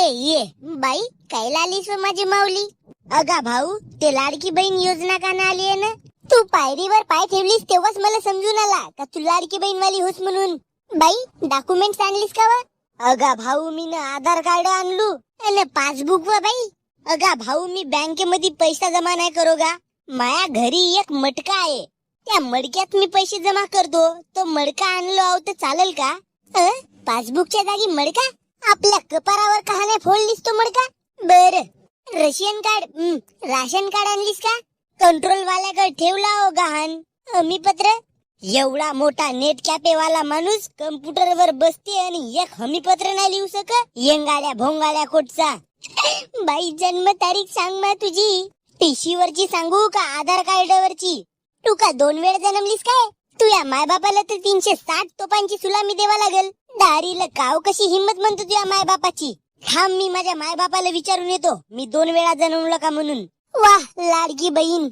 ये बाई कायला आलीस व माझी माऊली? अगा भाऊ, ते लाडकी बहीण योजना का ना आली आहे ना? तू पायरीवर पाय ठेवलीस तेव्हाच मला समजून आला का तू लाडकी बहीण वाली होस म्हणून. बाई डॉक्युमेंट्स आणलीस का वा? अगा भाऊ मी ना आधार कार्ड आणलू आणि पासबुक व बाई. अगा भाऊ मी बँकेमध्ये पैसा जमा नाही करो गा. माया घरी एक मटका आहे, त्या मडक्यात मी पैसे जमा करतो. तो मडका आणलो आहो तर चालेल का? पासबुकच्या जागी मडका? आपल्या कपारावर का नाही फोडलीस तो मडका? बर रशियन कार्ड राशन कार्ड आणलीस का? कंट्रोल वाल्याकडे ठेवला हो गहाण. हमी पत्र? एवढा मोठा नेट कॅफे वाला माणूस कम्प्युटर वर बसते आणि एक हमी पत्र नाही लिहू शकत? येंगाड्या भोंगाड्या कोटचा. बाई जन्म तारीख सांग ना तुझी. टीसी वरची सांगू का आधार कार्ड वरची? तू का 2 वेळ जन्मलीस काय? तू या मायबापाला तर 360 तोपांची सुलामी देवा लागल. दारीला काव कशी हिम्मत म्हणतो तुझ्या मायबापाची? थांब मी माझ्या मायबापाला विचारून येतो मी 2 वेळा जन्मलो का म्हणून. वाह लाडकी बहीण,